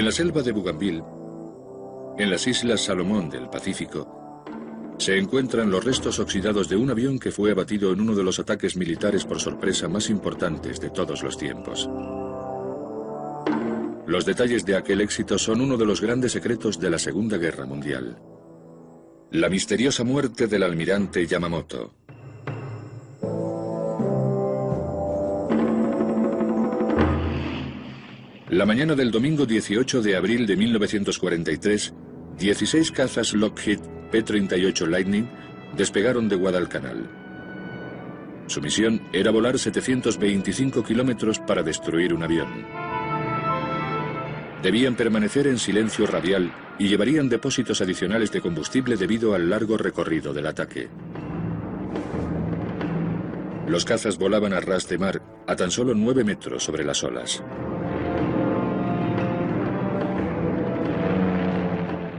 En la selva de Bougainville, en las Islas Salomón del Pacífico, se encuentran los restos oxidados de un avión que fue abatido en uno de los ataques militares por sorpresa más importantes de todos los tiempos. Los detalles de aquel éxito son uno de los grandes secretos de la Segunda Guerra Mundial. La misteriosa muerte del almirante Yamamoto. La mañana del domingo 18 de abril de 1943, 16 cazas Lockheed P-38 Lightning despegaron de Guadalcanal. Su misión era volar 725 kilómetros para destruir un avión. Debían permanecer en silencio radial y llevarían depósitos adicionales de combustible debido al largo recorrido del ataque. Los cazas volaban a ras de mar, a tan solo 9 metros sobre las olas.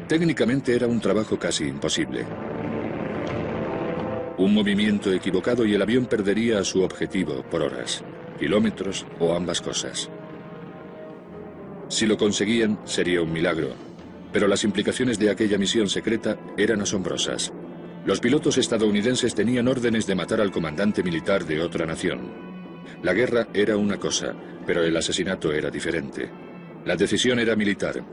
Técnicamente era un trabajo casi imposible. Un movimiento equivocado y el avión perdería a su objetivo por horas, kilómetros o ambas cosas. Si lo conseguían, sería un milagro, pero las implicaciones de aquella misión secreta eran asombrosas. Los pilotos estadounidenses tenían órdenes de matar al comandante militar de otra nación. La guerra era una cosa, pero el asesinato era diferente. La decisión era militar.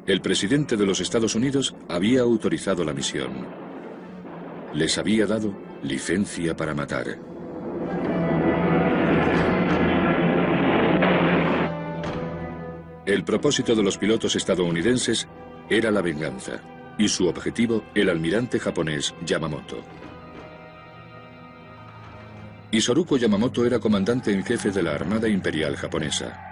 El presidente de los Estados Unidos había autorizado la misión. Les había dado licencia para matar. El propósito de los pilotos estadounidenses era la venganza, y su objetivo el almirante japonés Yamamoto. Isoroku Yamamoto era comandante en jefe de la Armada Imperial japonesa.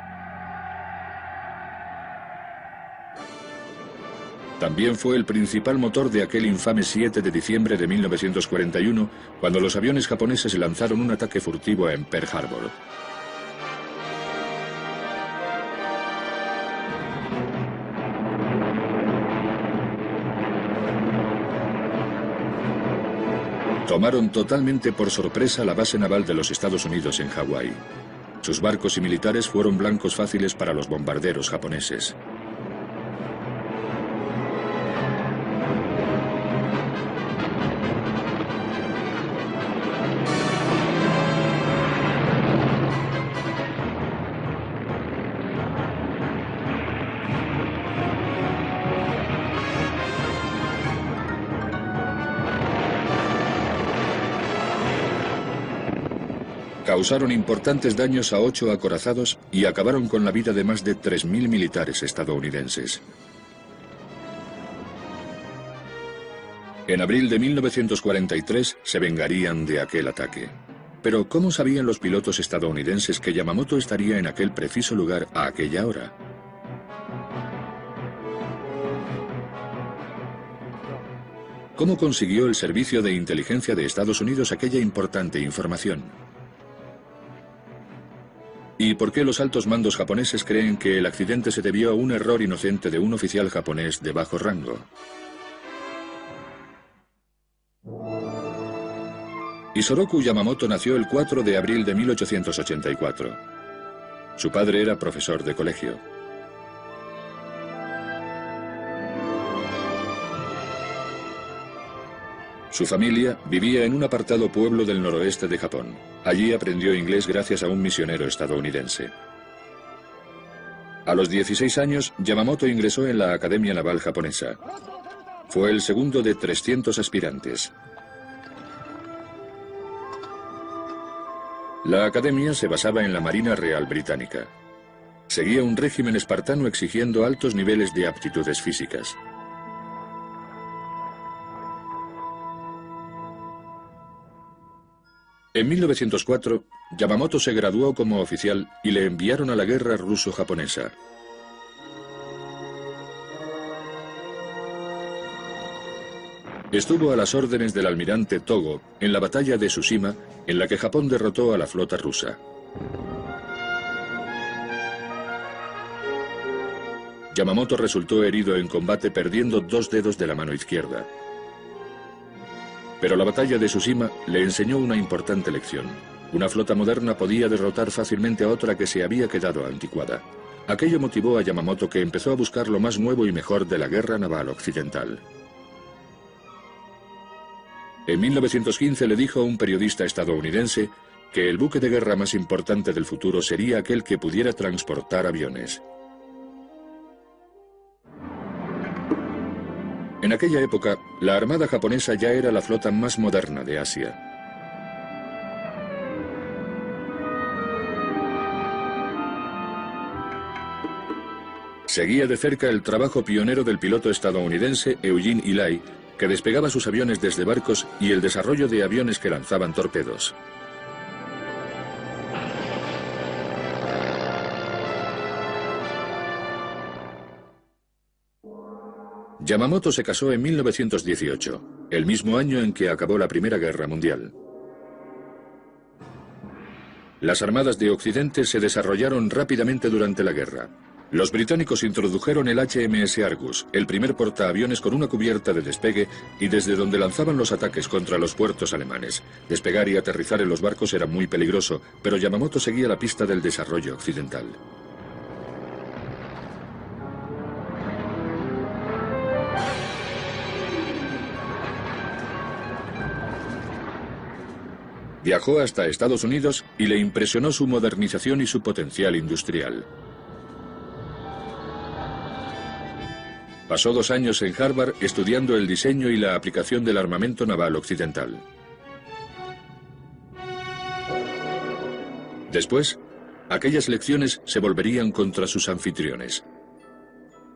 También fue el principal motor de aquel infame 7 de diciembre de 1941, cuando los aviones japoneses lanzaron un ataque furtivo en Pearl Harbor. Tomaron totalmente por sorpresa la base naval de los Estados Unidos en Hawái. Sus barcos y militares fueron blancos fáciles para los bombarderos japoneses. Causaron importantes daños a 8 acorazados y acabaron con la vida de más de 3.000 militares estadounidenses. En abril de 1943 se vengarían de aquel ataque. Pero ¿cómo sabían los pilotos estadounidenses que Yamamoto estaría en aquel preciso lugar a aquella hora? ¿Cómo consiguió el Servicio de Inteligencia de Estados Unidos aquella importante información? ¿Y por qué los altos mandos japoneses creen que el accidente se debió a un error inocente de un oficial japonés de bajo rango? Isoroku Yamamoto nació el 4 de abril de 1884. Su padre era profesor de colegio. Su familia vivía en un apartado pueblo del noroeste de Japón. Allí aprendió inglés gracias a un misionero estadounidense. A los 16 años, Yamamoto ingresó en la Academia Naval Japonesa. Fue el segundo de 300 aspirantes. La academia se basaba en la Marina Real Británica. Seguía un régimen espartano exigiendo altos niveles de aptitudes físicas. En 1904, Yamamoto se graduó como oficial y le enviaron a la guerra ruso-japonesa. Estuvo a las órdenes del almirante Togo en la batalla de Tsushima, en la que Japón derrotó a la flota rusa. Yamamoto resultó herido en combate perdiendo 2 dedos de la mano izquierda. Pero la batalla de Tsushima le enseñó una importante lección. Una flota moderna podía derrotar fácilmente a otra que se había quedado anticuada. Aquello motivó a Yamamoto, que empezó a buscar lo más nuevo y mejor de la guerra naval occidental. En 1915 le dijo a un periodista estadounidense que el buque de guerra más importante del futuro sería aquel que pudiera transportar aviones. En aquella época, la armada japonesa ya era la flota más moderna de Asia. Seguía de cerca el trabajo pionero del piloto estadounidense Eugene Ely, que despegaba sus aviones desde barcos, y el desarrollo de aviones que lanzaban torpedos. Yamamoto se casó en 1918, el mismo año en que acabó la Primera Guerra Mundial. Las armadas de Occidente se desarrollaron rápidamente durante la guerra. Los británicos introdujeron el HMS Argus, el primer portaaviones con una cubierta de despegue y desde donde lanzaban los ataques contra los puertos alemanes. Despegar y aterrizar en los barcos era muy peligroso, pero Yamamoto seguía la pista del desarrollo occidental. Viajó hasta Estados Unidos y le impresionó su modernización y su potencial industrial. Pasó 2 años en Harvard estudiando el diseño y la aplicación del armamento naval occidental. Después, aquellas lecciones se volverían contra sus anfitriones.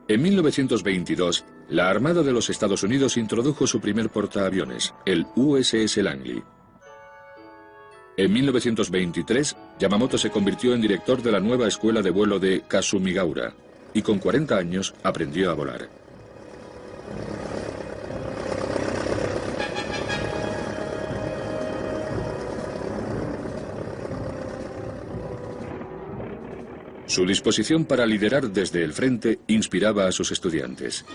En 1922, la Armada de los Estados Unidos introdujo su primer portaaviones, el USS Langley. En 1923, Yamamoto se convirtió en director de la nueva escuela de vuelo de Kasumigaura y con 40 años aprendió a volar. Su disposición para liderar desde el frente inspiraba a sus estudiantes.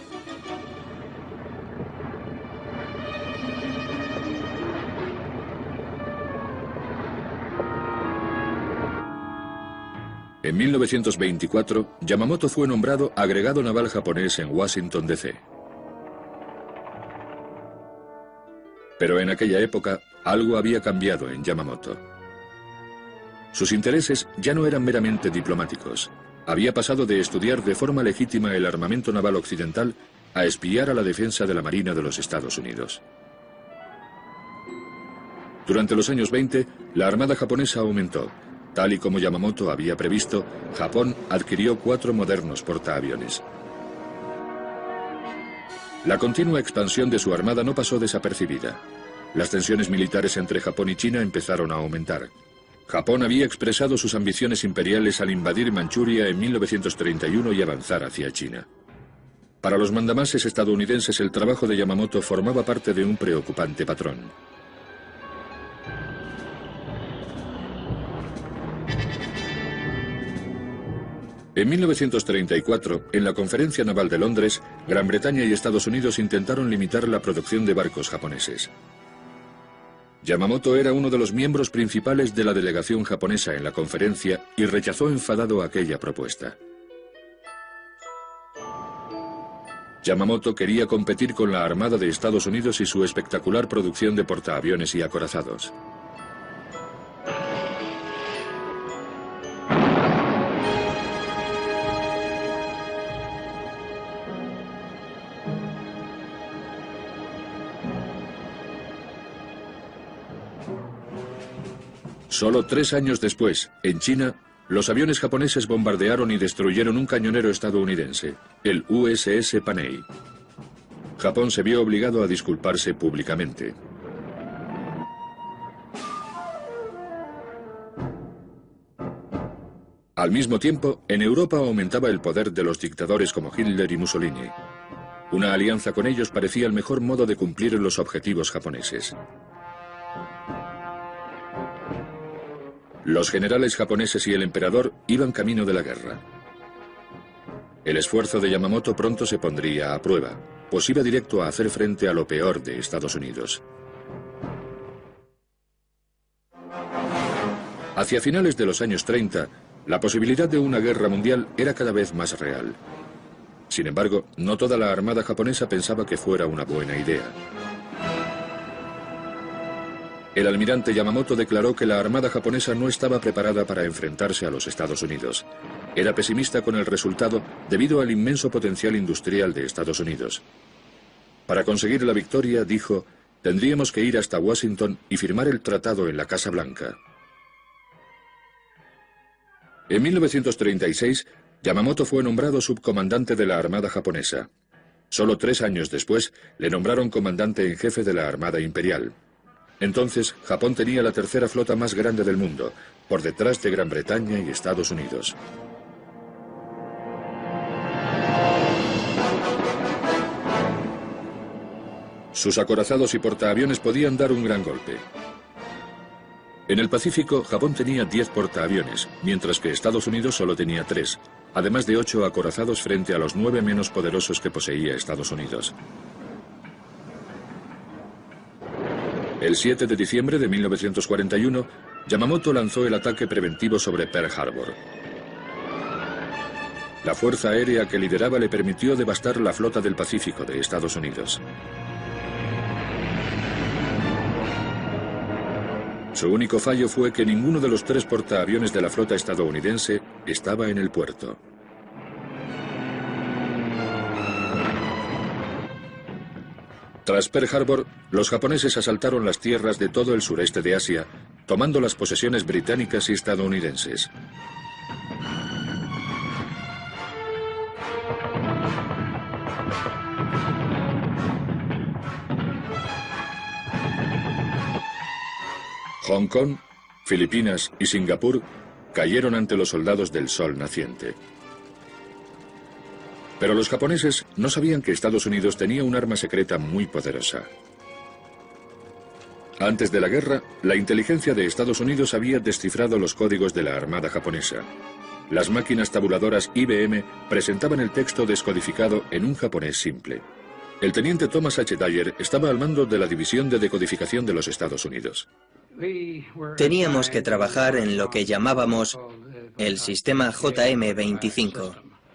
En 1924, Yamamoto fue nombrado agregado naval japonés en Washington, D.C. Pero en aquella época, algo había cambiado en Yamamoto. Sus intereses ya no eran meramente diplomáticos. Había pasado de estudiar de forma legítima el armamento naval occidental a espiar a la defensa de la Marina de los Estados Unidos. Durante los años 20, la armada japonesa aumentó. Tal y como Yamamoto había previsto, Japón adquirió 4 modernos portaaviones. La continua expansión de su armada no pasó desapercibida. Las tensiones militares entre Japón y China empezaron a aumentar. Japón había expresado sus ambiciones imperiales al invadir Manchuria en 1931 y avanzar hacia China. Para los mandamases estadounidenses, el trabajo de Yamamoto formaba parte de un preocupante patrón. En 1934, en la Conferencia Naval de Londres, Gran Bretaña y Estados Unidos intentaron limitar la producción de barcos japoneses. Yamamoto era uno de los miembros principales de la delegación japonesa en la conferencia y rechazó enfadado aquella propuesta. Yamamoto quería competir con la Armada de Estados Unidos y su espectacular producción de portaaviones y acorazados. Solo 3 años después, en China, los aviones japoneses bombardearon y destruyeron un cañonero estadounidense, el USS Panay. Japón se vio obligado a disculparse públicamente. Al mismo tiempo, en Europa aumentaba el poder de los dictadores como Hitler y Mussolini. Una alianza con ellos parecía el mejor modo de cumplir los objetivos japoneses. Los generales japoneses y el emperador iban camino de la guerra. El esfuerzo de Yamamoto pronto se pondría a prueba, pues iba directo a hacer frente a lo peor de Estados Unidos. Hacia finales de los años 30, La posibilidad de una guerra mundial era cada vez más real. Sin embargo, no toda la armada japonesa pensaba que fuera una buena idea. El almirante Yamamoto declaró que la armada japonesa no estaba preparada para enfrentarse a los Estados Unidos. Era pesimista con el resultado debido al inmenso potencial industrial de Estados Unidos. Para conseguir la victoria, dijo, tendríamos que ir hasta Washington y firmar el tratado en la Casa Blanca. En 1936, Yamamoto fue nombrado subcomandante de la Armada japonesa. Solo 3 años después, le nombraron comandante en jefe de la Armada Imperial. Entonces, Japón tenía la tercera flota más grande del mundo, por detrás de Gran Bretaña y Estados Unidos. Sus acorazados y portaaviones podían dar un gran golpe. En el Pacífico, Japón tenía 10 portaaviones, mientras que Estados Unidos solo tenía 3, además de 8 acorazados frente a los 9 menos poderosos que poseía Estados Unidos. El 7 de diciembre de 1941, Yamamoto lanzó el ataque preventivo sobre Pearl Harbor. La fuerza aérea que lideraba le permitió devastar la flota del Pacífico de Estados Unidos. Su único fallo fue que ninguno de los 3 portaaviones de la flota estadounidense estaba en el puerto. Tras Pearl Harbor, los japoneses asaltaron las tierras de todo el sureste de Asia, tomando las posesiones británicas y estadounidenses. Hong Kong, Filipinas y Singapur cayeron ante los soldados del sol naciente. Pero los japoneses no sabían que Estados Unidos tenía un arma secreta muy poderosa. Antes de la guerra, la inteligencia de Estados Unidos había descifrado los códigos de la Armada japonesa. Las máquinas tabuladoras IBM presentaban el texto descodificado en un japonés simple. El teniente Thomas H. Dyer estaba al mando de la División de Decodificación de los Estados Unidos. Teníamos que trabajar en lo que llamábamos el sistema JM-25.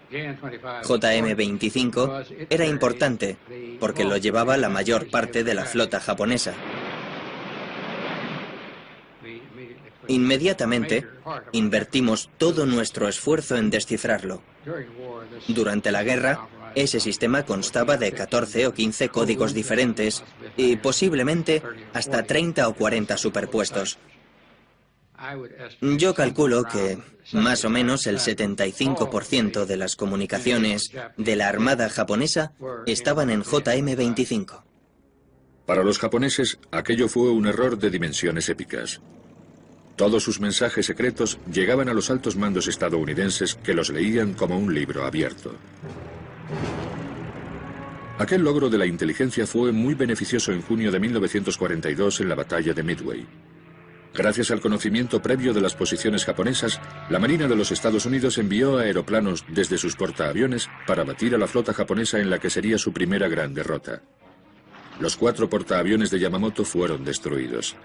JM-25 era importante porque lo llevaba la mayor parte de la flota japonesa. Inmediatamente, invertimos todo nuestro esfuerzo en descifrarlo. Durante la guerra, ese sistema constaba de 14 o 15 códigos diferentes y posiblemente hasta 30 o 40 superpuestos. Yo calculo que más o menos el 75% de las comunicaciones de la Armada japonesa estaban en JM-25. Para los japoneses, aquello fue un error de dimensiones épicas. Todos sus mensajes secretos llegaban a los altos mandos estadounidenses que los leían como un libro abierto. Aquel logro de la inteligencia fue muy beneficioso en junio de 1942 en la batalla de Midway. Gracias al conocimiento previo de las posiciones japonesas, la Marina de los Estados Unidos envió aeroplanos desde sus portaaviones para batir a la flota japonesa en la que sería su primera gran derrota. Los 4 portaaviones de Yamamoto fueron destruidos.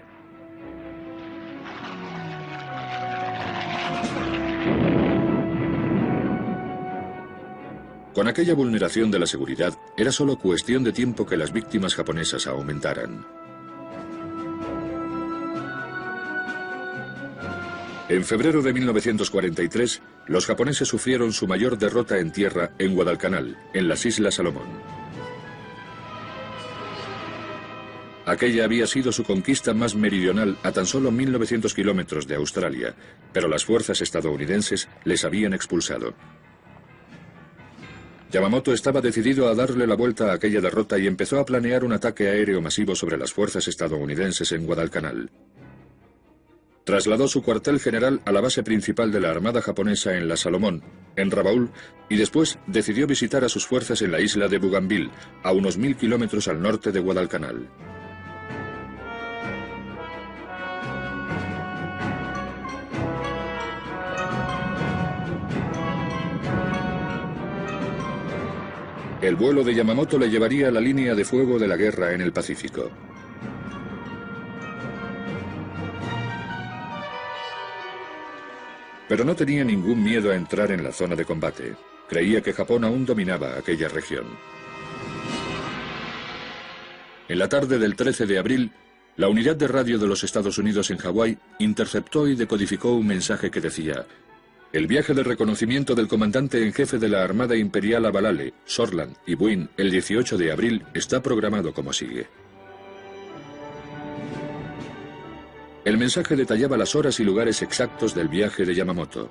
Con aquella vulneración de la seguridad, era solo cuestión de tiempo que las víctimas japonesas aumentaran. En febrero de 1943, los japoneses sufrieron su mayor derrota en tierra en Guadalcanal, en las Islas Salomón. Aquella había sido su conquista más meridional a tan solo 1900 kilómetros de Australia, pero las fuerzas estadounidenses les habían expulsado. Yamamoto estaba decidido a darle la vuelta a aquella derrota y empezó a planear un ataque aéreo masivo sobre las fuerzas estadounidenses en Guadalcanal. Trasladó su cuartel general a la base principal de la Armada japonesa en la Salomón, en Rabaul, y después decidió visitar a sus fuerzas en la isla de Bougainville, a unos 1000 kilómetros al norte de Guadalcanal. El vuelo de Yamamoto le llevaría a la línea de fuego de la guerra en el Pacífico. Pero no tenía ningún miedo a entrar en la zona de combate. Creía que Japón aún dominaba aquella región. En la tarde del 13 de abril, la unidad de radio de los Estados Unidos en Hawái interceptó y decodificó un mensaje que decía: el viaje de reconocimiento del comandante en jefe de la Armada Imperial a Balale, Shortland y Buin el 18 de abril está programado como sigue. El mensaje detallaba las horas y lugares exactos del viaje de Yamamoto.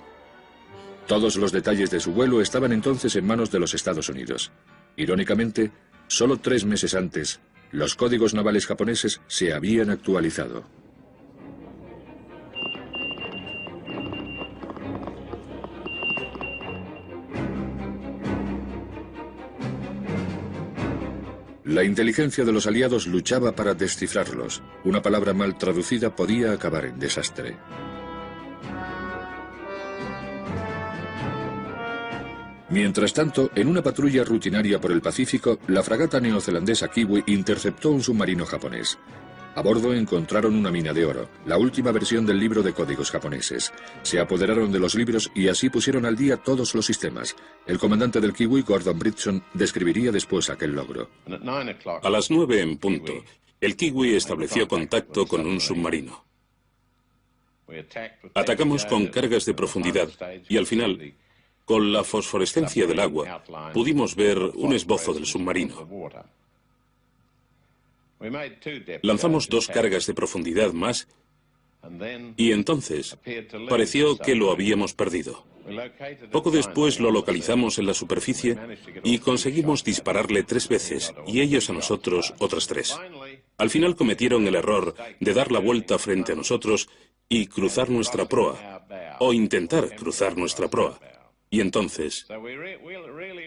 Todos los detalles de su vuelo estaban entonces en manos de los Estados Unidos. Irónicamente, solo 3 meses antes, los códigos navales japoneses se habían actualizado. La inteligencia de los aliados luchaba para descifrarlos. Una palabra mal traducida podía acabar en desastre. Mientras tanto, en una patrulla rutinaria por el Pacífico, la fragata neozelandesa Kiwi interceptó un submarino japonés. A bordo encontraron una mina de oro, la última versión del libro de códigos japoneses. Se apoderaron de los libros y así pusieron al día todos los sistemas. El comandante del Kiwi, Gordon Bridson, describiría después aquel logro. A las 9 en punto, el Kiwi estableció contacto con un submarino. Atacamos con cargas de profundidad y al final, con la fosforescencia del agua, pudimos ver un esbozo del submarino. Lanzamos 2 cargas de profundidad más y entonces pareció que lo habíamos perdido. Poco después lo localizamos en la superficie y conseguimos dispararle 3 veces y ellos a nosotros otras 3. Al final cometieron el error de dar la vuelta frente a nosotros y cruzar nuestra proa, o intentar cruzar nuestra proa. Y entonces,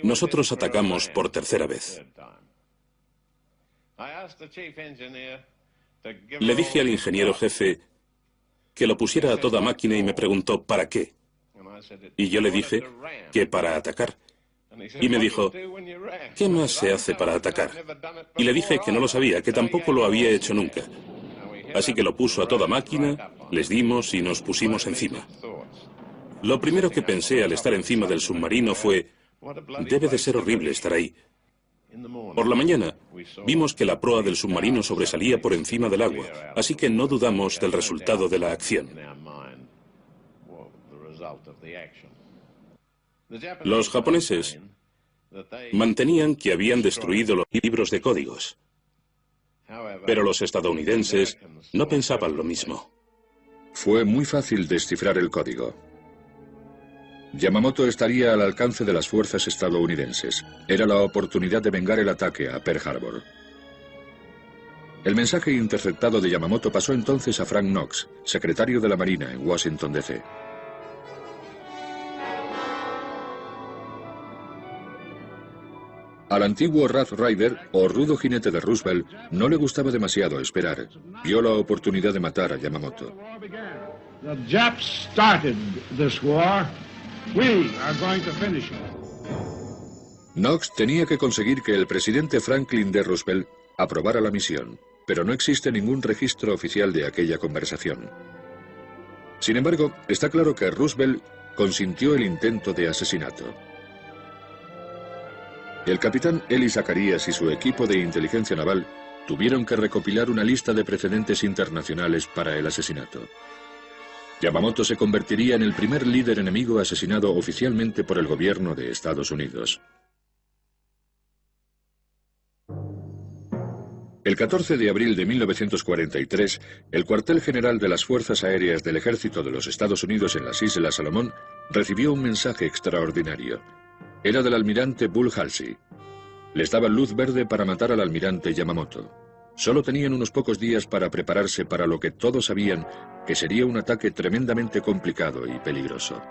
nosotros atacamos por tercera vez. Le dije al ingeniero jefe que lo pusiera a toda máquina y me preguntó ¿para qué? Y yo le dije que para atacar. Y me dijo, ¿qué más se hace para atacar? Y le dije que no lo sabía, que tampoco lo había hecho nunca. Así que lo puso a toda máquina, les dimos y nos pusimos encima. Lo primero que pensé al estar encima del submarino fue, debe de ser horrible estar ahí. Por la mañana, vimos que la proa del submarino sobresalía por encima del agua, así que no dudamos del resultado de la acción. Los japoneses mantenían que habían destruido los libros de códigos, pero los estadounidenses no pensaban lo mismo. Fue muy fácil descifrar el código. Yamamoto estaría al alcance de las fuerzas estadounidenses. Era la oportunidad de vengar el ataque a Pearl Harbor. El mensaje interceptado de Yamamoto pasó entonces a Frank Knox, secretario de la Marina en Washington, D.C. Al antiguo Rough Rider, o rudo jinete de Roosevelt, no le gustaba demasiado esperar. Vio la oportunidad de matar a Yamamoto. The Japs started this war. We are going to finish it. Knox tenía que conseguir que el presidente Franklin D. Roosevelt aprobara la misión, pero no existe ningún registro oficial de aquella conversación. Sin embargo, está claro que Roosevelt consintió el intento de asesinato. El capitán Eli Zacharias y su equipo de inteligencia naval tuvieron que recopilar una lista de precedentes internacionales para el asesinato. Yamamoto se convertiría en el primer líder enemigo asesinado oficialmente por el gobierno de Estados Unidos. El 14 de abril de 1943, el cuartel general de las Fuerzas Aéreas del Ejército de los Estados Unidos en las Islas Salomón recibió un mensaje extraordinario. Era del almirante Bull Halsey. Les daban luz verde para matar al almirante Yamamoto. Solo tenían unos pocos días para prepararse para lo que todos sabían que sería un ataque tremendamente complicado y peligroso.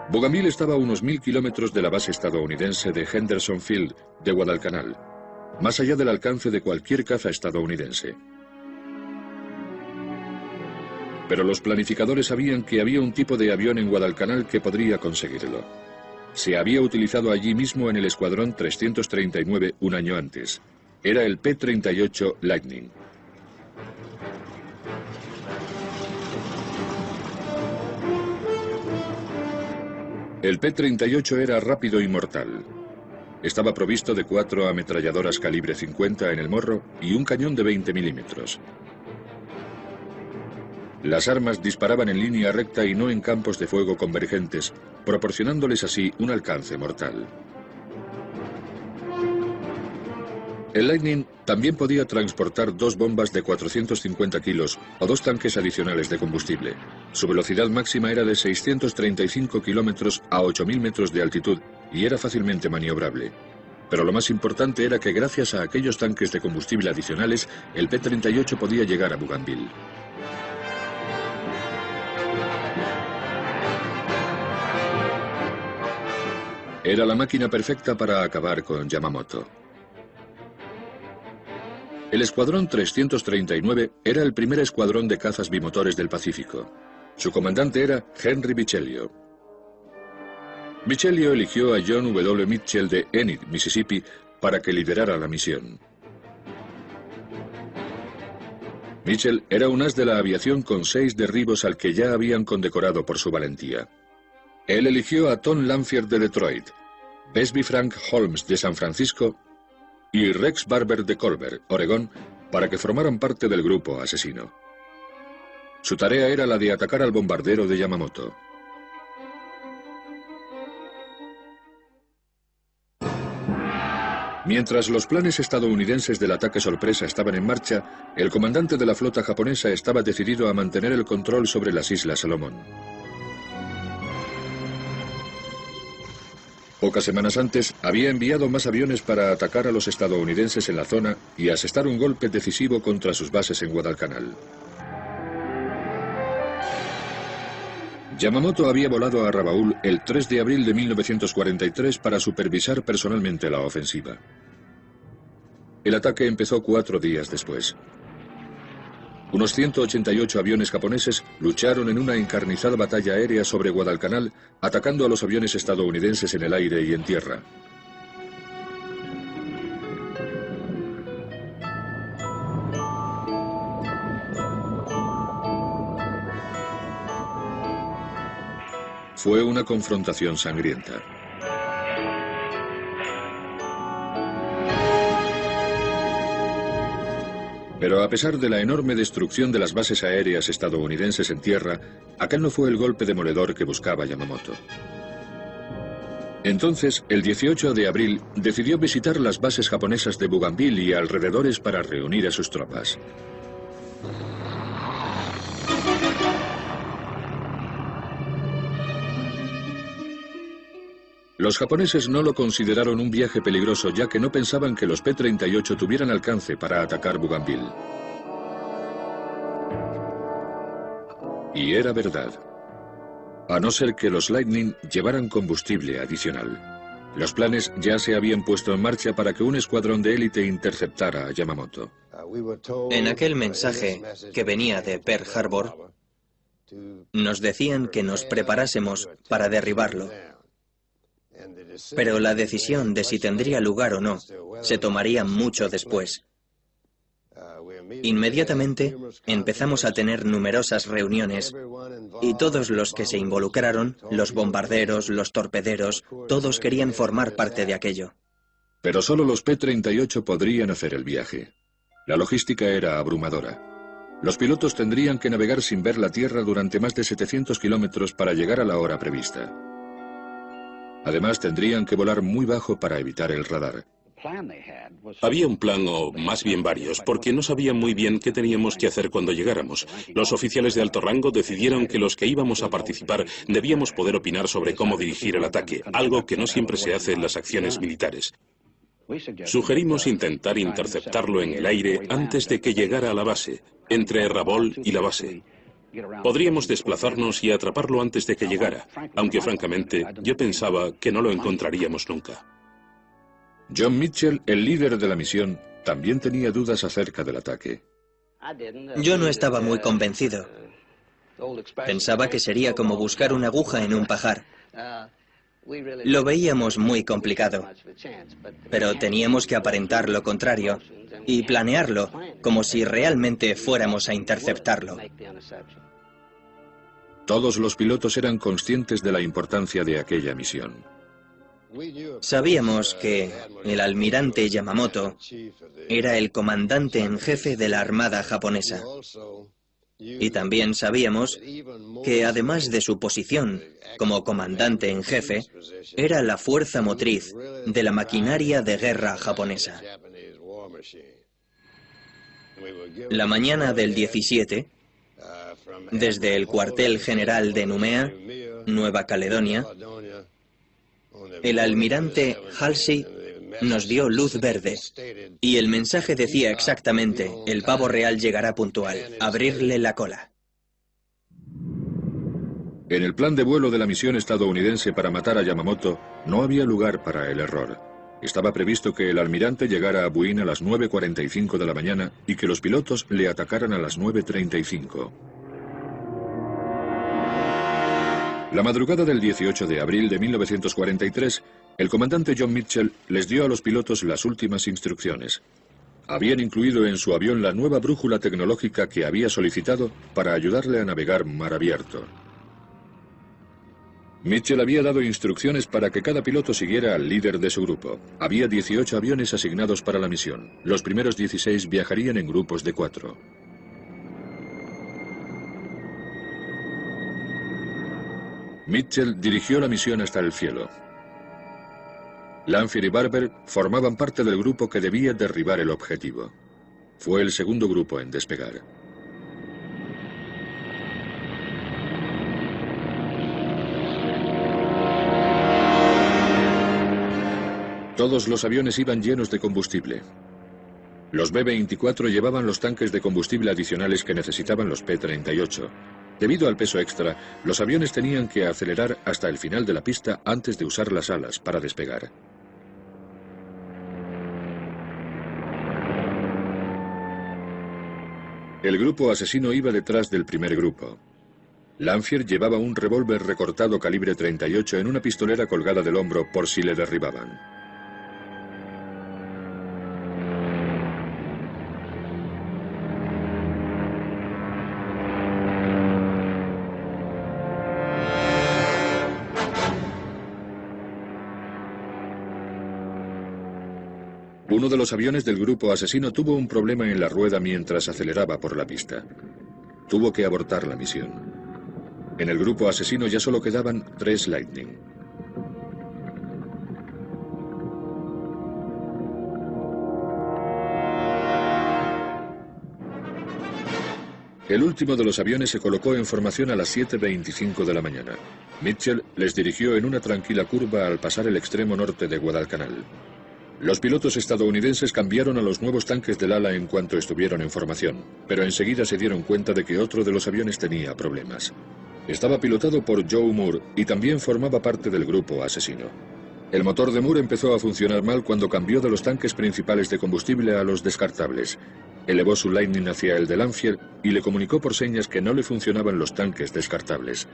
Bougainville estaba a unos 1000 kilómetros de la base estadounidense de Henderson Field, de Guadalcanal, más allá del alcance de cualquier caza estadounidense. Pero los planificadores sabían que había un tipo de avión en Guadalcanal que podría conseguirlo. Se había utilizado allí mismo en el Escuadrón 339 un año antes. Era el P-38 Lightning. El P-38 era rápido y mortal. Estaba provisto de 4 ametralladoras calibre 50 en el morro y un cañón de 20 milímetros. Las armas disparaban en línea recta y no en campos de fuego convergentes, proporcionándoles así un alcance mortal. El Lightning también podía transportar 2 bombas de 450 kilos o 2 tanques adicionales de combustible. Su velocidad máxima era de 635 kilómetros a 8.000 metros de altitud y era fácilmente maniobrable. Pero lo más importante era que gracias a aquellos tanques de combustible adicionales, el P-38 podía llegar a Bougainville. Era la máquina perfecta para acabar con Yamamoto. El Escuadrón 339 era el primer escuadrón de cazas bimotores del Pacífico. Su comandante era Henry Bichelio. Bichelio eligió a John W. Mitchell de Enid, Mississippi, para que liderara la misión. Mitchell era un as de la aviación con 6 derribos al que ya habían condecorado por su valentía. Él eligió a Tom Lanphier de Detroit, Besby Frank Holmes de San Francisco y Rex Barber de Colbert, Oregón, para que formaran parte del grupo asesino. Su tarea era la de atacar al bombardero de Yamamoto. Mientras los planes estadounidenses del ataque sorpresa estaban en marcha, el comandante de la flota japonesa estaba decidido a mantener el control sobre las Islas Salomón. Pocas semanas antes, había enviado más aviones para atacar a los estadounidenses en la zona y asestar un golpe decisivo contra sus bases en Guadalcanal. Yamamoto había volado a Rabaul el 3 de abril de 1943 para supervisar personalmente la ofensiva. El ataque empezó 4 días después. Unos 188 aviones japoneses lucharon en una encarnizada batalla aérea sobre Guadalcanal, atacando a los aviones estadounidenses en el aire y en tierra. Fue una confrontación sangrienta. Pero a pesar de la enorme destrucción de las bases aéreas estadounidenses en tierra, aquel no fue el golpe demoledor que buscaba Yamamoto. Entonces, el 18 de abril, decidió visitar las bases japonesas de Bougainville y alrededores para reunir a sus tropas. Los japoneses no lo consideraron un viaje peligroso, ya que no pensaban que los P-38 tuvieran alcance para atacar Bougainville. Y era verdad. A no ser que los Lightning llevaran combustible adicional. Los planes ya se habían puesto en marcha para que un escuadrón de élite interceptara a Yamamoto. En aquel mensaje que venía de Pearl Harbor, nos decían que nos preparásemos para derribarlo. Pero la decisión de si tendría lugar o no se tomaría mucho después. Inmediatamente empezamos a tener numerosas reuniones y todos los que se involucraron, los bombarderos, los torpederos, todos querían formar parte de aquello. Pero solo los P-38 podrían hacer el viaje. La logística era abrumadora. Los pilotos tendrían que navegar sin ver la tierra durante más de 700 kilómetros para llegar a la hora prevista. Además, tendrían que volar muy bajo para evitar el radar. Había un plan, o más bien varios, porque no sabían muy bien qué teníamos que hacer cuando llegáramos. Los oficiales de alto rango decidieron que los que íbamos a participar debíamos poder opinar sobre cómo dirigir el ataque, algo que no siempre se hace en las acciones militares. Sugerimos intentar interceptarlo en el aire antes de que llegara a la base, entre Rabaul y la base. Podríamos desplazarnos y atraparlo antes de que llegara, aunque francamente yo pensaba que no lo encontraríamos nunca. John Mitchell, el líder de la misión, también tenía dudas acerca del ataque. Yo no estaba muy convencido. Pensaba que sería como buscar una aguja en un pajar. Lo veíamos muy complicado, pero teníamos que aparentar lo contrario y planearlo como si realmente fuéramos a interceptarlo. Todos los pilotos eran conscientes de la importancia de aquella misión. Sabíamos que el almirante Yamamoto era el comandante en jefe de la Armada japonesa. Y también sabíamos que, además de su posición como comandante en jefe, era la fuerza motriz de la maquinaria de guerra japonesa. La mañana del 17, desde el cuartel general de Noumea, Nueva Caledonia, el almirante Halsey nos dio luz verde, y el mensaje decía exactamente: el pavo real llegará puntual, abrirle la cola. En el plan de vuelo de la misión estadounidense para matar a Yamamoto, no había lugar para el error. Estaba previsto que el almirante llegara a Buin a las 9:45 de la mañana y que los pilotos le atacaran a las 9:35. La madrugada del 18 de abril de 1943, el comandante John Mitchell les dio a los pilotos las últimas instrucciones. Habían incluido en su avión la nueva brújula tecnológica que había solicitado para ayudarle a navegar mar abierto. Mitchell había dado instrucciones para que cada piloto siguiera al líder de su grupo. Había 18 aviones asignados para la misión. Los primeros 16 viajarían en grupos de 4. Mitchell dirigió la misión hasta el cielo. Lanphier y Barber formaban parte del grupo que debía derribar el objetivo. Fue el segundo grupo en despegar. Todos los aviones iban llenos de combustible. Los B-24 llevaban los tanques de combustible adicionales que necesitaban los P-38. Debido al peso extra, los aviones tenían que acelerar hasta el final de la pista antes de usar las alas para despegar. El grupo asesino iba detrás del primer grupo. Lanphier llevaba un revólver recortado calibre 38 en una pistolera colgada del hombro por si le derribaban. Uno de los aviones del grupo asesino tuvo un problema en la rueda mientras aceleraba por la pista. Tuvo que abortar la misión. En el grupo asesino ya solo quedaban 3 Lightning. El último de los aviones se colocó en formación a las 7:25 de la mañana. Mitchell les dirigió en una tranquila curva al pasar el extremo norte de Guadalcanal. Los pilotos estadounidenses cambiaron a los nuevos tanques del ala en cuanto estuvieron en formación, pero enseguida se dieron cuenta de que otro de los aviones tenía problemas. Estaba pilotado por Joe Moore y también formaba parte del grupo asesino. El motor de Moore empezó a funcionar mal cuando cambió de los tanques principales de combustible a los descartables. Elevó su Lightning hacia el de Lanphier y le comunicó por señas que no le funcionaban los tanques descartables.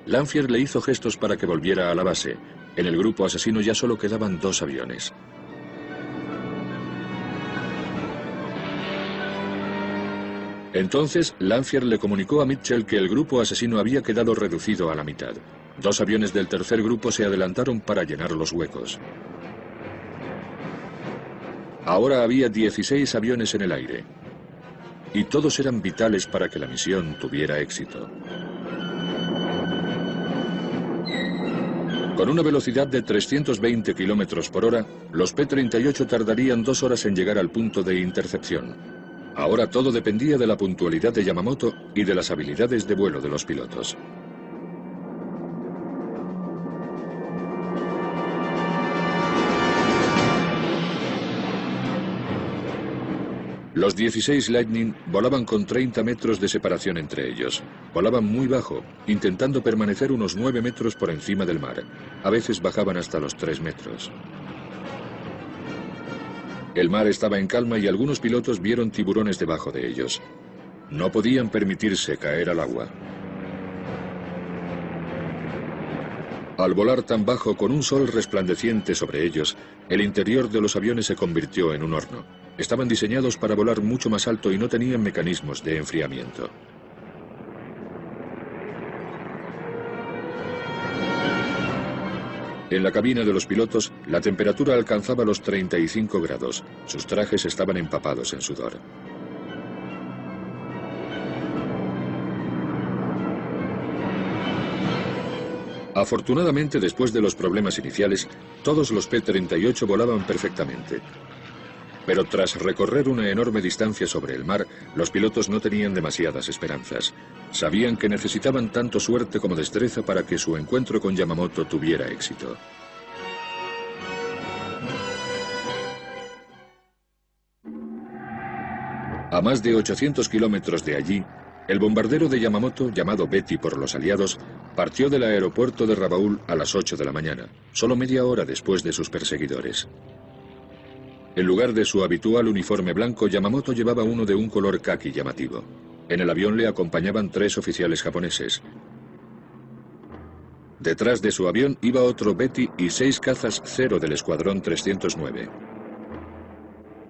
Lanphier le hizo gestos para que volviera a la base. En el grupo asesino ya solo quedaban 2 aviones. Entonces, Lanphier le comunicó a Mitchell que el grupo asesino había quedado reducido a la mitad. 2 aviones del tercer grupo se adelantaron para llenar los huecos. Ahora había 16 aviones en el aire. Y todos eran vitales para que la misión tuviera éxito. Con una velocidad de 320 km por hora, los P-38 tardarían 2 horas en llegar al punto de intercepción. Ahora todo dependía de la puntualidad de Yamamoto y de las habilidades de vuelo de los pilotos. Los 16 Lightning volaban con 30 metros de separación entre ellos. Volaban muy bajo, intentando permanecer unos 9 metros por encima del mar. A veces bajaban hasta los 3 metros. El mar estaba en calma y algunos pilotos vieron tiburones debajo de ellos. No podían permitirse caer al agua. Al volar tan bajo con un sol resplandeciente sobre ellos, el interior de los aviones se convirtió en un horno. Estaban diseñados para volar mucho más alto y no tenían mecanismos de enfriamiento. En la cabina de los pilotos, la temperatura alcanzaba los 35 grados. Sus trajes estaban empapados en sudor. Afortunadamente, después de los problemas iniciales, todos los P-38 volaban perfectamente. Pero tras recorrer una enorme distancia sobre el mar, los pilotos no tenían demasiadas esperanzas. Sabían que necesitaban tanto suerte como destreza para que su encuentro con Yamamoto tuviera éxito. A más de 800 kilómetros de allí, el bombardero de Yamamoto, llamado Betty por los aliados, partió del aeropuerto de Rabaul a las 8 de la mañana, solo media hora después de sus perseguidores. En lugar de su habitual uniforme blanco, Yamamoto llevaba uno de un color caqui llamativo. En el avión le acompañaban 3 oficiales japoneses. Detrás de su avión iba otro Betty y 6 cazas Cero del escuadrón 309.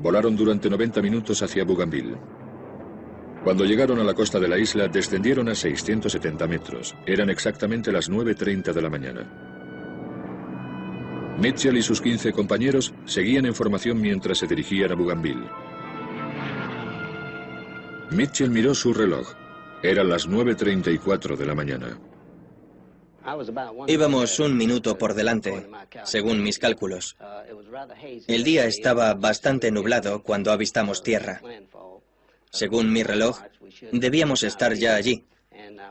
Volaron durante 90 minutos hacia Bougainville. Cuando llegaron a la costa de la isla, descendieron a 670 metros. Eran exactamente las 9:30 de la mañana. Mitchell y sus 15 compañeros seguían en formación mientras se dirigían a Bougainville. Mitchell miró su reloj. Eran las 9:34 de la mañana. Íbamos un minuto por delante, según mis cálculos. El día estaba bastante nublado cuando avistamos tierra. Según mi reloj, debíamos estar ya allí,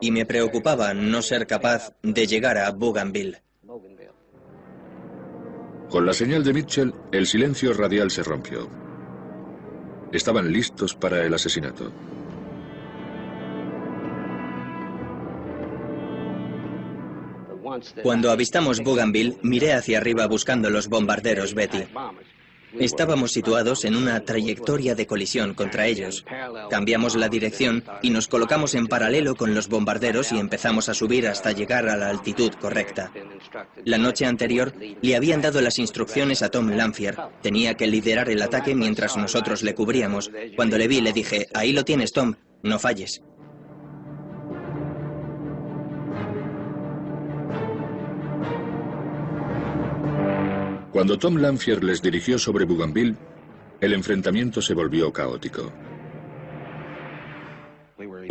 y me preocupaba no ser capaz de llegar a Bougainville. Con la señal de Mitchell, el silencio radial se rompió. Estaban listos para el asesinato. Cuando avistamos Bougainville, miré hacia arriba buscando los bombarderos Betty. Estábamos situados en una trayectoria de colisión contra ellos. Cambiamos la dirección y nos colocamos en paralelo con los bombarderos y empezamos a subir hasta llegar a la altitud correcta. La noche anterior le habían dado las instrucciones a Tom Lanphier. Tenía que liderar el ataque mientras nosotros le cubríamos. Cuando le vi le dije, ahí lo tienes, Tom, no falles. Cuando Tom Lanphier les dirigió sobre Bougainville, el enfrentamiento se volvió caótico.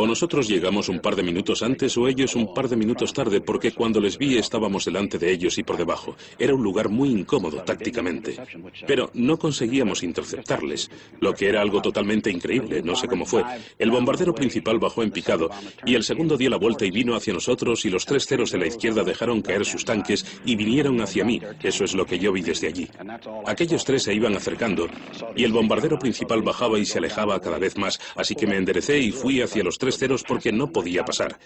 O nosotros llegamos un par de minutos antes o ellos un par de minutos tarde, porque cuando les vi estábamos delante de ellos y por debajo. Era un lugar muy incómodo tácticamente. Pero no conseguíamos interceptarles, lo que era algo totalmente increíble, no sé cómo fue. El bombardero principal bajó en picado y el segundo dio la vuelta y vino hacia nosotros y los 3 ceros de la izquierda dejaron caer sus tanques y vinieron hacia mí. Eso es lo que yo vi desde allí. Aquellos 3 se iban acercando y el bombardero principal bajaba y se alejaba cada vez más, así que me enderecé y fui hacia los 3 ceros porque no podía pasar.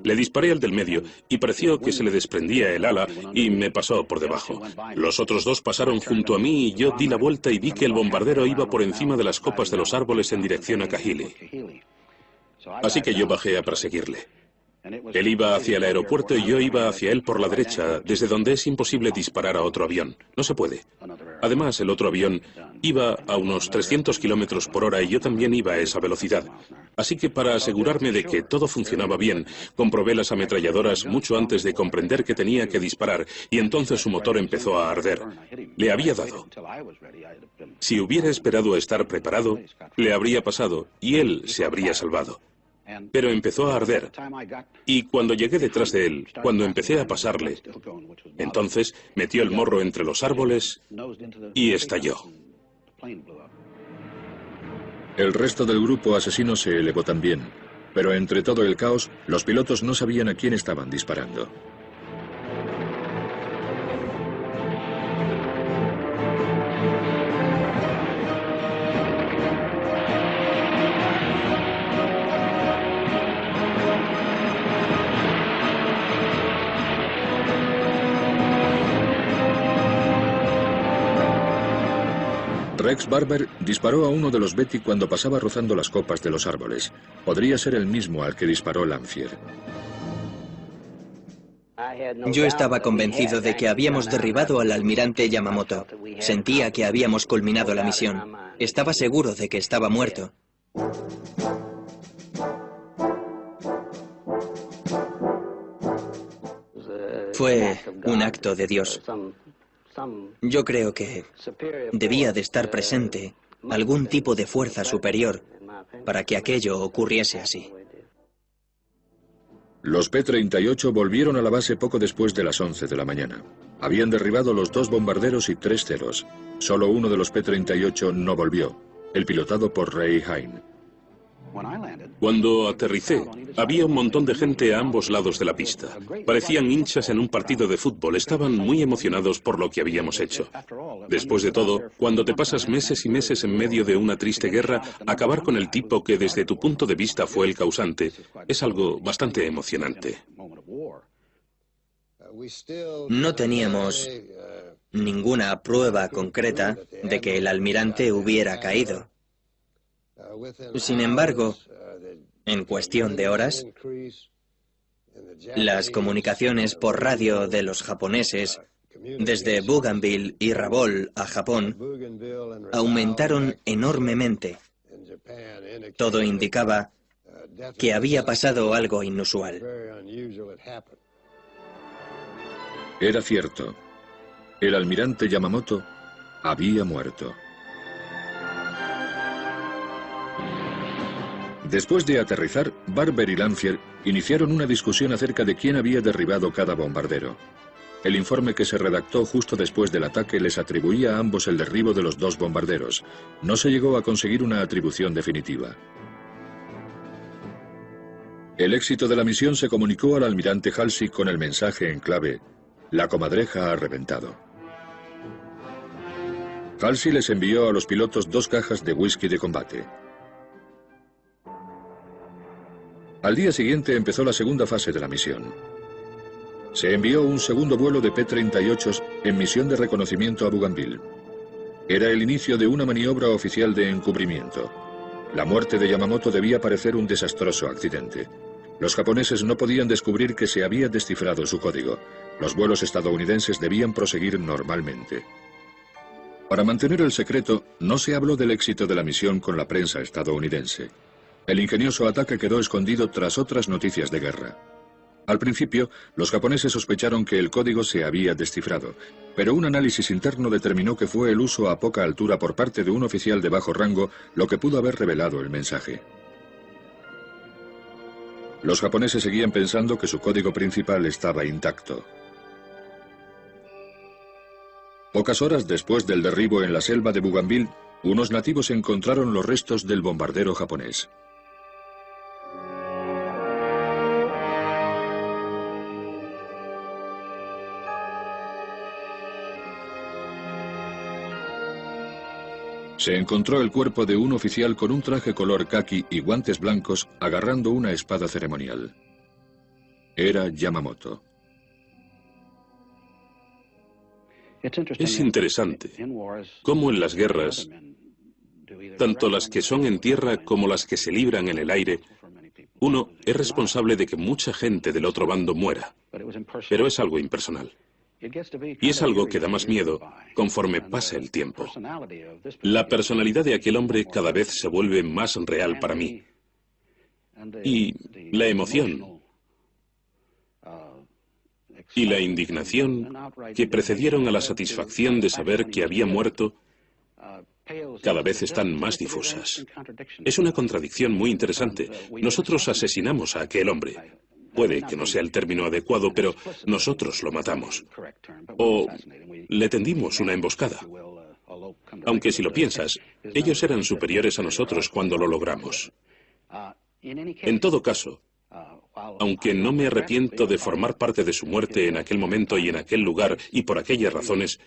Le disparé al del medio y pareció que se le desprendía el ala y me pasó por debajo. Los otros 2 pasaron junto a mí y yo di la vuelta y vi que el bombardero iba por encima de las copas de los árboles en dirección a Kahili. Así que yo bajé a perseguirle. Él iba hacia el aeropuerto y yo iba hacia él por la derecha, desde donde es imposible disparar a otro avión. No se puede. Además, el otro avión iba a unos 300 kilómetros por hora y yo también iba a esa velocidad. Así que para asegurarme de que todo funcionaba bien, comprobé las ametralladoras mucho antes de comprender que tenía que disparar y entonces su motor empezó a arder. Le había dado. Si hubiera esperado a estar preparado, le habría pasado y él se habría salvado. Pero empezó a arder, y cuando llegué detrás de él, cuando empecé a pasarle, entonces metió el morro entre los árboles y estalló. El resto del grupo asesino se elevó también, pero entre todo el caos, los pilotos no sabían a quién estaban disparando. Rex Barber disparó a uno de los Betty cuando pasaba rozando las copas de los árboles. Podría ser el mismo al que disparó Lanphier. Yo estaba convencido de que habíamos derribado al almirante Yamamoto. Sentía que habíamos culminado la misión. Estaba seguro de que estaba muerto. Fue un acto de Dios. Yo creo que debía de estar presente algún tipo de fuerza superior para que aquello ocurriese así. Los P-38 volvieron a la base poco después de las 11 de la mañana. Habían derribado los 2 bombarderos y 3 ceros. Solo uno de los P-38 no volvió, el pilotado por Ray Hine. Cuando aterricé, había un montón de gente a ambos lados de la pista. Parecían hinchas en un partido de fútbol, estaban muy emocionados por lo que habíamos hecho. Después de todo, cuando te pasas meses y meses en medio de una triste guerra, acabar con el tipo que desde tu punto de vista fue el causante es algo bastante emocionante. No teníamos ninguna prueba concreta de que el almirante hubiera caído. Sin embargo, en cuestión de horas, las comunicaciones por radio de los japoneses desde Bougainville y Rabaul a Japón aumentaron enormemente. Todo indicaba que había pasado algo inusual. Era cierto. El almirante Yamamoto había muerto. Después de aterrizar, Barber y Lanphier iniciaron una discusión acerca de quién había derribado cada bombardero. El informe que se redactó justo después del ataque les atribuía a ambos el derribo de los 2 bombarderos. No se llegó a conseguir una atribución definitiva. El éxito de la misión se comunicó al almirante Halsey con el mensaje en clave: la comadreja ha reventado. Halsey les envió a los pilotos 2 cajas de whisky de combate. Al día siguiente empezó la segunda fase de la misión. Se envió un segundo vuelo de P-38 en misión de reconocimiento a Bougainville. Era el inicio de una maniobra oficial de encubrimiento. La muerte de Yamamoto debía parecer un desastroso accidente. Los japoneses no podían descubrir que se había descifrado su código. Los vuelos estadounidenses debían proseguir normalmente. Para mantener el secreto, no se habló del éxito de la misión con la prensa estadounidense. El ingenioso ataque quedó escondido tras otras noticias de guerra. Al principio, los japoneses sospecharon que el código se había descifrado, pero un análisis interno determinó que fue el uso a poca altura por parte de un oficial de bajo rango lo que pudo haber revelado el mensaje. Los japoneses seguían pensando que su código principal estaba intacto. Pocas horas después del derribo en la selva de Bougainville, unos nativos encontraron los restos del bombardero japonés. Se encontró el cuerpo de un oficial con un traje color caqui y guantes blancos agarrando una espada ceremonial. Era Yamamoto. Es interesante cómo en las guerras, tanto las que son en tierra como las que se libran en el aire, uno es responsable de que mucha gente del otro bando muera, pero es algo impersonal. Y es algo que da más miedo conforme pasa el tiempo. La personalidad de aquel hombre cada vez se vuelve más real para mí. Y la emoción y la indignación que precedieron a la satisfacción de saber que había muerto cada vez están más difusas. Es una contradicción muy interesante. Nosotros asesinamos a aquel hombre. Puede que no sea el término adecuado, pero nosotros lo matamos. O le tendimos una emboscada. Aunque si lo piensas, ellos eran superiores a nosotros cuando lo logramos. En todo caso, aunque no me arrepiento de formar parte de su muerte en aquel momento y en aquel lugar y por aquellas razones,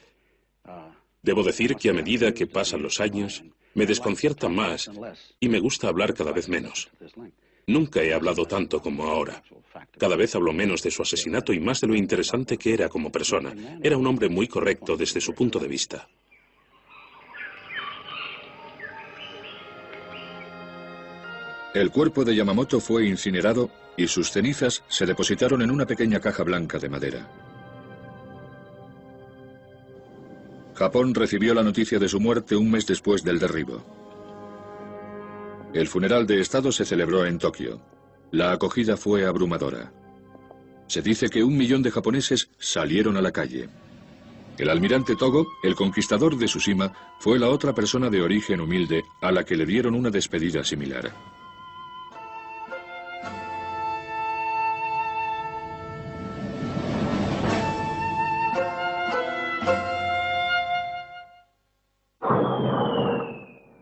debo decir que a medida que pasan los años, me desconcierta más y me gusta hablar cada vez menos. Nunca he hablado tanto como ahora. Cada vez hablo menos de su asesinato y más de lo interesante que era como persona. Era un hombre muy correcto desde su punto de vista. El cuerpo de Yamamoto fue incinerado y sus cenizas se depositaron en una pequeña caja blanca de madera. Japón recibió la noticia de su muerte un mes después del derribo. El funeral de Estado se celebró en Tokio. La acogida fue abrumadora. Se dice que 1 millón de japoneses salieron a la calle. El almirante Togo, el conquistador de Tsushima, fue la otra persona de origen humilde a la que le dieron una despedida similar.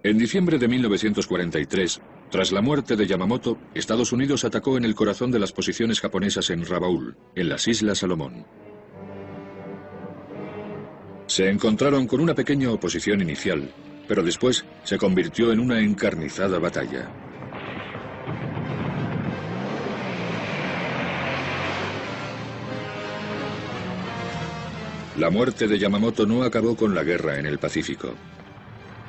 En diciembre de 1943, tras la muerte de Yamamoto, Estados Unidos atacó en el corazón de las posiciones japonesas en Rabaul, en las Islas Salomón. Se encontraron con una pequeña oposición inicial, pero después se convirtió en una encarnizada batalla. La muerte de Yamamoto no acabó con la guerra en el Pacífico.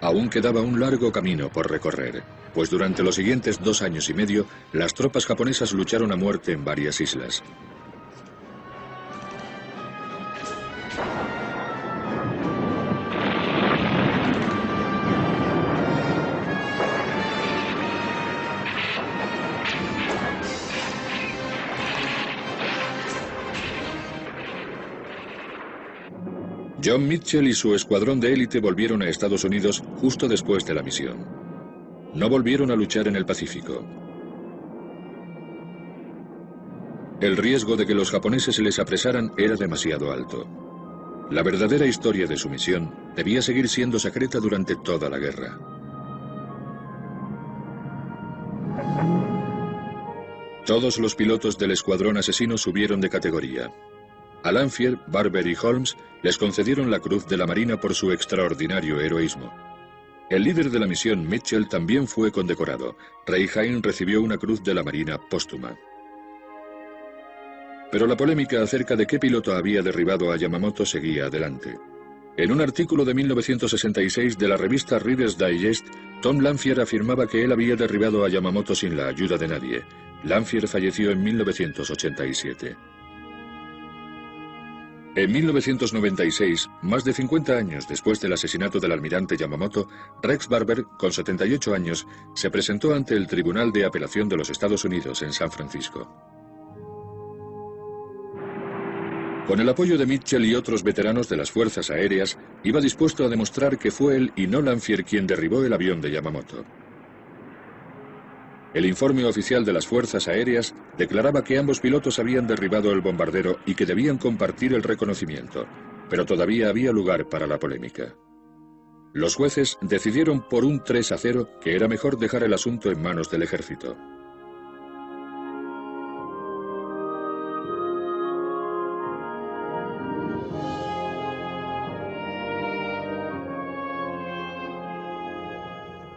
Aún quedaba un largo camino por recorrer, pues durante los siguientes 2 años y medio, las tropas japonesas lucharon a muerte en varias islas. John Mitchell y su escuadrón de élite volvieron a Estados Unidos justo después de la misión. No volvieron a luchar en el Pacífico. El riesgo de que los japoneses se les apresaran era demasiado alto. La verdadera historia de su misión debía seguir siendo secreta durante toda la guerra. Todos los pilotos del escuadrón asesino subieron de categoría. A Lanphier, Barber y Holmes les concedieron la Cruz de la Marina por su extraordinario heroísmo. El líder de la misión, Mitchell, también fue condecorado. Reichheim recibió una Cruz de la Marina póstuma. Pero la polémica acerca de qué piloto había derribado a Yamamoto seguía adelante. En un artículo de 1966 de la revista Reader's Digest, Tom Lanphier afirmaba que él había derribado a Yamamoto sin la ayuda de nadie. Lanphier falleció en 1987. En 1996, más de 50 años después del asesinato del almirante Yamamoto, Rex Barber, con 78 años, se presentó ante el Tribunal de Apelación de los Estados Unidos en San Francisco. Con el apoyo de Mitchell y otros veteranos de las fuerzas aéreas, iba dispuesto a demostrar que fue él y no Lanphier quien derribó el avión de Yamamoto. El informe oficial de las fuerzas aéreas declaraba que ambos pilotos habían derribado el bombardero y que debían compartir el reconocimiento, pero todavía había lugar para la polémica. Los jueces decidieron por un 3-0 que era mejor dejar el asunto en manos del ejército.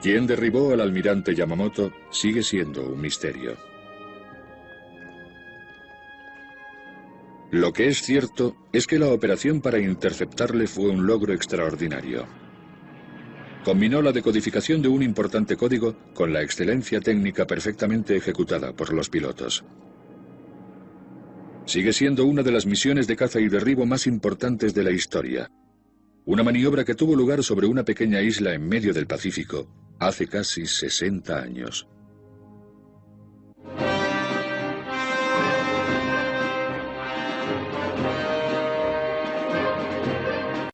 Quién derribó al almirante Yamamoto sigue siendo un misterio. Lo que es cierto es que la operación para interceptarle fue un logro extraordinario. Combinó la decodificación de un importante código con la excelencia técnica perfectamente ejecutada por los pilotos. Sigue siendo una de las misiones de caza y derribo más importantes de la historia. Una maniobra que tuvo lugar sobre una pequeña isla en medio del Pacífico hace casi 60 años.